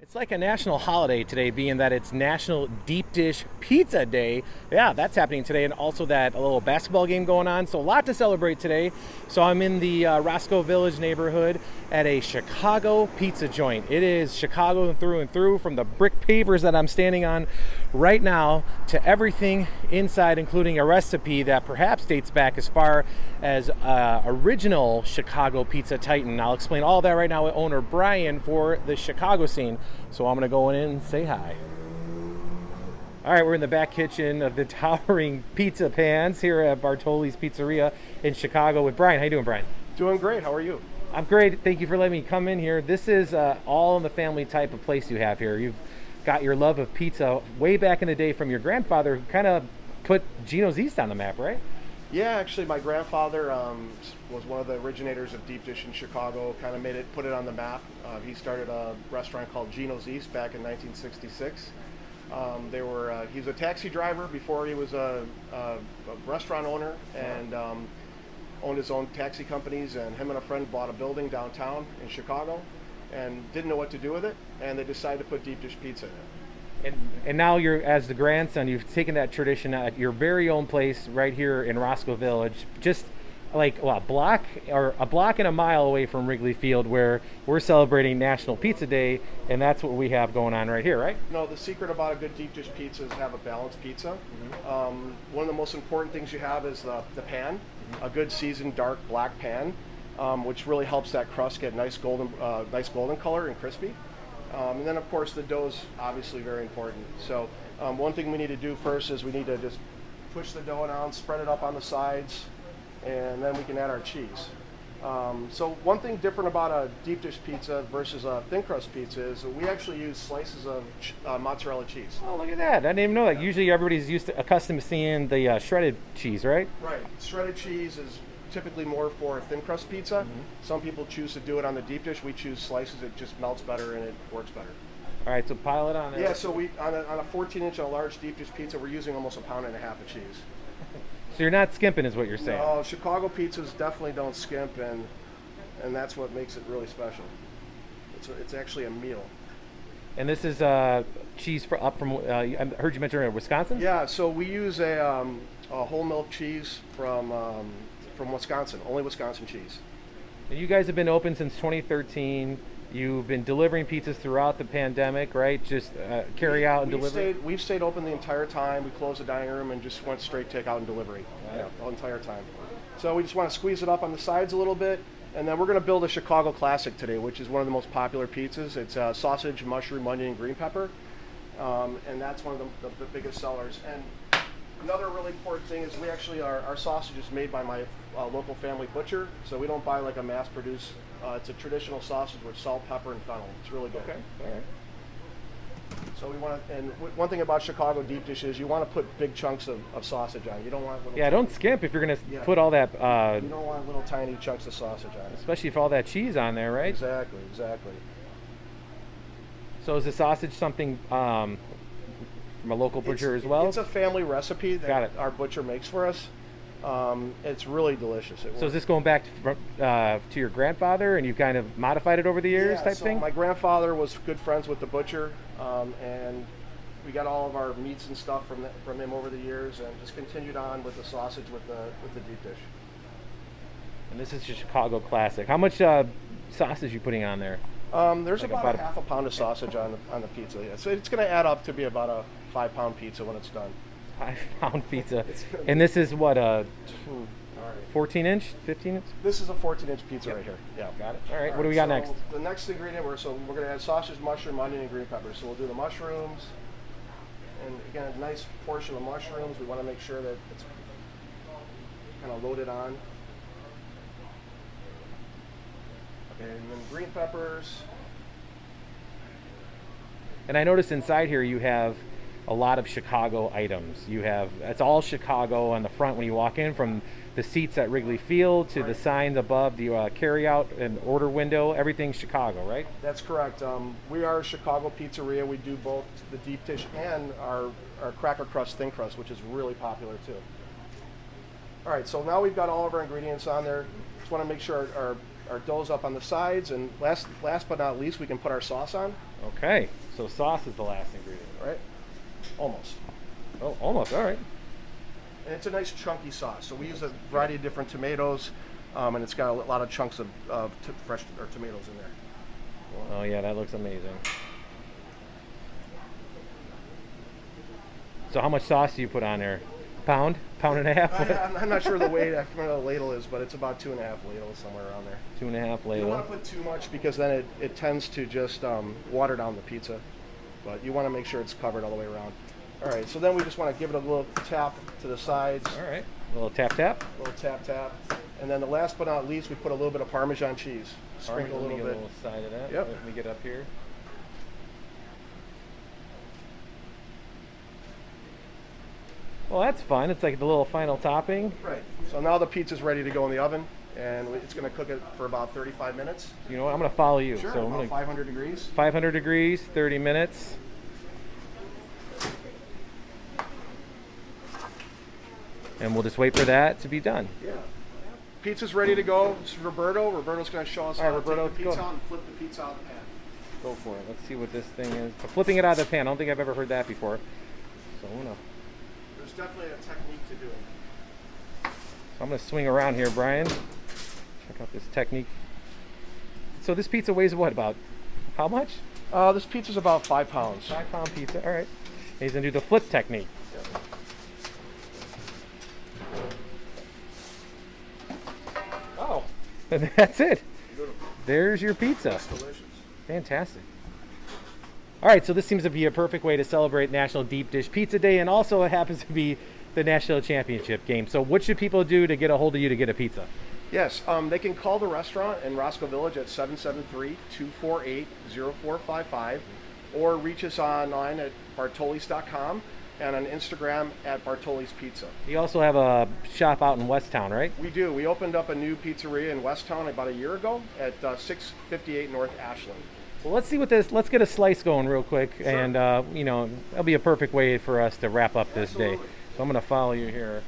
It's like a national holiday today, being that it's National Deep Dish Pizza Day. Yeah, that's happening today, and also that a little basketball game going on. So a lot to celebrate today. So I'm in the Roscoe Village neighborhood at a Chicago pizza joint. It is Chicago and through, from the brick pavers that I'm standing on right now to everything inside, including a recipe that perhaps dates back as far as original Chicago pizza titan. I'll explain all that right now with owner Brian for the Chicago scene. So I'm gonna go in and say hi. All right, we're in the back kitchen of the towering pizza pans here at Bartoli's Pizzeria in Chicago with Brian. How you doing, Brian? Doing great. How are you? I'm great. Thank you for letting me come in here. This is all in the family type of place you have here. You've got your love of pizza way back in the day from your grandfather, who kind of put Gino's East on the map, right? Yeah, actually, my grandfather was one of the originators of deep dish in Chicago. Kind of put it on the map. He started a restaurant called Gino's East back in 1966. He was a taxi driver before he was a restaurant owner, and owned his own taxi companies. And him and a friend bought a building downtown in Chicago, and didn't know what to do with it. And they decided to put deep dish pizza in it. And now you're, as the grandson, you've taken that tradition at your very own place right here in Roscoe Village, just like a block and a mile away from Wrigley Field, where we're celebrating National Pizza Day, and that's what we have going on right here, right? No, the secret about a good deep dish pizza is have a balanced pizza. One of the most important things you have is the pan, a good seasoned dark black pan, which really helps that crust get nice golden color and crispy. And then, of course, the dough is obviously very important. So one thing we need to do first is we need to just push the dough down, spread it up on the sides, and then we can add our cheese. So one thing different about a deep dish pizza versus a thin crust pizza is that we actually use slices of mozzarella cheese. Oh, look at that. I didn't even know that. Usually everybody's accustomed to seeing the shredded cheese, right? Right. Shredded cheese is typically more for thin crust pizza. Some people choose to do it on the deep dish. We choose slices. It just melts better and it works better. All right, so pile it on there. Yeah, so we on a 14-inch on a large deep dish pizza, we're using almost 1.5 pounds of cheese. So you're not skimping, is what you're saying? No, Chicago pizzas definitely don't skimp, and that's what makes it really special. It's actually a meal. And this is cheese up from, I heard you mention Wisconsin? Yeah, so we use a whole milk cheese from Wisconsin, only Wisconsin cheese. And you guys have been open since 2013. You've been delivering pizzas throughout the pandemic, right? Just carry out and deliver? We've stayed open the entire time. We closed the dining room and just went straight takeout and delivery. Wow. Yeah, the entire time. So we just want to squeeze it up on the sides a little bit, and then we're going to build a Chicago classic today, which is one of the most popular pizzas. It's sausage, mushroom, onion, and green pepper, and that's one of the biggest sellers. And another really important thing is we actually, our sausage is made by my local family butcher, so we don't buy like a mass-produced. It's a traditional sausage with salt, pepper, and fennel. It's really good. Okay, all right. So we want to, and one thing about Chicago deep dish is you want to put big chunks of sausage on. You don't want little. Yeah, don't skimp if you're going to put all that. You don't want little tiny chunks of sausage on it. Especially if all that cheese on there, right? Exactly. So is the sausage something from a local butcher as well? It's a family recipe that our butcher makes for us. It's really delicious. So is this going back to your grandfather, and you've kind of modified it over the years, type thing? My grandfather was good friends with the butcher, and we got all of our meats and stuff from him over the years, and just continued on with the sausage with the deep dish. And this is a Chicago classic. How much sausage are you putting on there? There's like about 1/2 pound of sausage on the pizza. Yeah. So it's going to add up to be about a 5-pound pizza when it's done. 5-pound pizza. And this is what, 14-inch, 15-inch? This is a 14-inch pizza right here. Yeah. Got it. All right, what do we got next? The next ingredient, we're going to add sausage, mushroom, onion, and green pepper. So we'll do the mushrooms, and again, a nice portion of mushrooms. We want to make sure that it's kind of loaded on. Okay, and then green peppers. And I noticed inside here you have a lot of Chicago items. It's all Chicago on the front when you walk in, from the seats at Wrigley Field to the signs above the carry-out and order window. Everything's Chicago, right? That's correct. We are a Chicago pizzeria. We do both the deep dish and our cracker crust, thin crust, which is really popular too. All right, so now we've got all of our ingredients on there. Just want to make sure our dough's up on the sides, and last but not least, we can put our sauce on. Okay, so sauce is the last ingredient. Right? Almost. Oh, almost. All right. And it's a nice chunky sauce. So we use a variety of different tomatoes, and it's got a lot of chunks of fresh tomatoes in there. Oh yeah, that looks amazing. So how much sauce do you put on there? Pound and a half? I'm not sure the weight. I forget what the ladle is, but it's about 2.5 ladles, somewhere around there. 2.5 ladle. You don't want to put too much because then it tends to just water down the pizza. But you want to make sure it's covered all the way around. All right, so then we just want to give it a little tap to the sides. All right, a little tap tap. A little tap tap. And then the last but not least, we put a little bit of Parmesan cheese. Sprinkle a little bit. A little side of that. Yep. Let me get up here. Well, that's fun. It's like the little final topping. Right. So now the pizza's ready to go in the oven, and it's going to cook it for about 35 minutes. You know what? I'm going to follow you. Sure, So I'm about gonna, 500 degrees. 500 degrees, 30 minutes. And we'll just wait for that to be done. Yeah. Pizza's ready to go. It's Roberto. Roberto's going to show us how to Roberto, take the pizza go. out and flip the pizza out of the pan. Go for it. Let's see what this thing is. Flipping it out of the pan. I don't think I've ever heard that before. So I'm gonna. There's definitely a technique to do it. So I'm gonna swing around here, Brian. Check out this technique. So this pizza weighs what, about how much? This pizza's about 5 pounds. 5-pound pizza. All right. And he's gonna do the flip technique. Yeah. Oh, and that's it. Beautiful. There's your pizza. That's delicious. Fantastic. All right, so this seems to be a perfect way to celebrate National Deep Dish Pizza Day, and also it happens to be the National Championship game. So what should people do to get a hold of you to get a pizza? Yes, they can call the restaurant in Roscoe Village at 773-248-0455, or reach us online at bartolis.com and on Instagram at Bartoli's Pizza. You also have a shop out in Westtown, right? We do. We opened up a new pizzeria in Westtown about a year ago at 658 North Ashland. Well, let's see what this. Let's get a slice going real quick, Sure. and you know, that'll be a perfect way for us to wrap up this day. Absolutely. So I'm going to follow you here.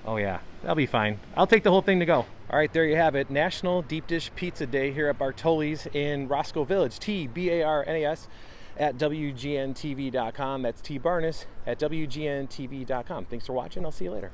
Oh yeah, that'll be fine. I'll take the whole thing to go. All right, there you have it. National Deep Dish Pizza Day here at Bartoli's in Roscoe Village. TBARNAS at WGNTV.com. That's T Barnes at WGNTV.com. Thanks for watching. I'll see you later.